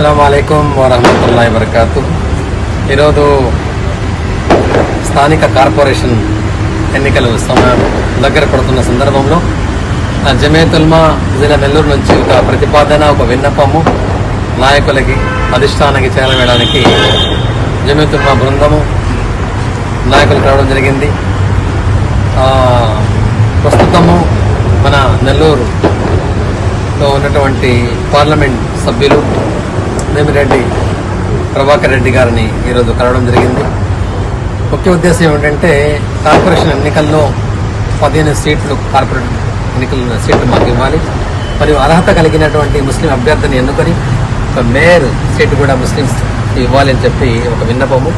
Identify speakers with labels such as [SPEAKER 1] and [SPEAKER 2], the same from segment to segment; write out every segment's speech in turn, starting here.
[SPEAKER 1] అస్సలాము అలైకుం వరహమతుల్లాహి వబరకాతు. ఈరోజు స్థానిక కార్పొరేషన్ ఎన్నికలు దగ్గర పడుతున్న సందర్భంలో జమియత్ ఉలమా జిల్లా నెల్లూరు నుంచి ఒక ప్రతిపాదన, ఒక విన్నపము నాయకులకి అధిష్టానానికి చేరవేయడానికి జమియత్ ఉలమా బృందము నాయకులకు రావడం జరిగింది. ప్రస్తుతము మన నెల్లూరులో ఉన్నటువంటి పార్లమెంట్ సభ్యులు నేమిరెడ్డి ప్రభాకర్ రెడ్డి గారిని ఈరోజు కలవడం జరిగింది. ముఖ్య ఉద్దేశం ఏమిటంటే కార్పొరేషన్ ఎన్నికల్లో 15 సీట్లు కార్పొరేట్ ఎన్నికల సీట్లు మాకు ఇవ్వాలి, మరియు అర్హత కలిగినటువంటి ముస్లిం అభ్యర్థిని ఎన్నుకొని ఒక మేయర్ సీటు కూడా ముస్లిమ్స్ ఇవ్వాలి అని చెప్పి ఒక విన్నపము.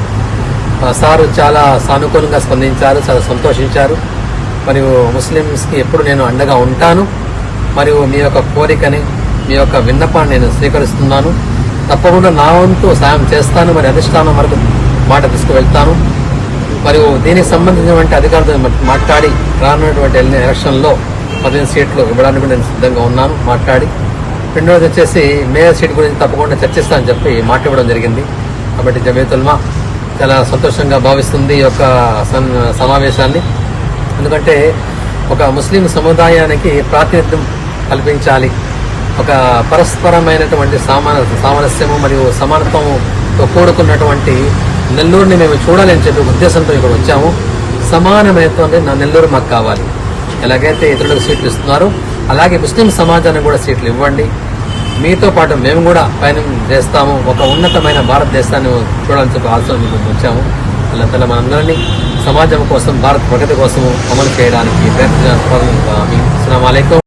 [SPEAKER 1] సారు చాలా సానుకూలంగా స్పందించారు, చాలా సంతోషించారు. మరియు ముస్లిమ్స్కి ఎప్పుడు నేను అండగా ఉంటాను, మరియు మీ యొక్క కోరికని, మీ యొక్క విన్నపాన్ని నేను స్వీకరిస్తున్నాను, తప్పకుండా నా వంతు సాయం చేస్తాను, మరి అధిష్టానం వరకు మాట తీసుకువెళ్తాను. మరియు దీనికి సంబంధించినటువంటి అధికారులతో మాట్లాడి రానున్నటువంటి ఎలక్షన్లో 15 సీట్లు ఇవ్వడానికి నేను సిద్ధంగా ఉన్నాను మాట్లాడి. రెండవది వచ్చేసి మేయర్ సీట్ గురించి తప్పకుండా చర్చిస్తానని చెప్పి మాట ఇవ్వడం జరిగింది. కాబట్టి జమియత్ ఉలమా చాలా సంతోషంగా భావిస్తుంది ఈ యొక్క సమావేశాన్ని. ఎందుకంటే ఒక ముస్లిం సముదాయానికి ప్రాతినిధ్యం కల్పించాలి, ఒక పరస్పరమైనటువంటి సామరస్యము మరియు సమానత్వంతో కూడుకున్నటువంటి నెల్లూరుని మేము చూడాలని చెప్పి ఉద్దేశంతో ఇక్కడ వచ్చాము. సమానమైనటువంటి నా నెల్లూరు మాకు కావాలి. ఎలాగైతే ఇతరులకు సీట్లు ఇస్తున్నారో అలాగే ముస్లిం సమాజానికి కూడా సీట్లు ఇవ్వండి. మీతో పాటు మేము కూడా పయనం చేస్తాము, ఒక ఉన్నతమైన భారతదేశాన్ని చూడాలని చెప్పి ఆలోచన వచ్చాము. అల్లాహ్ తఆలా మనందరినీ సమాజం కోసం, భారత ప్రగతి కోసము అమలు చేయడానికి ప్రయత్నించాలని. అస్సలాము అలైకుం.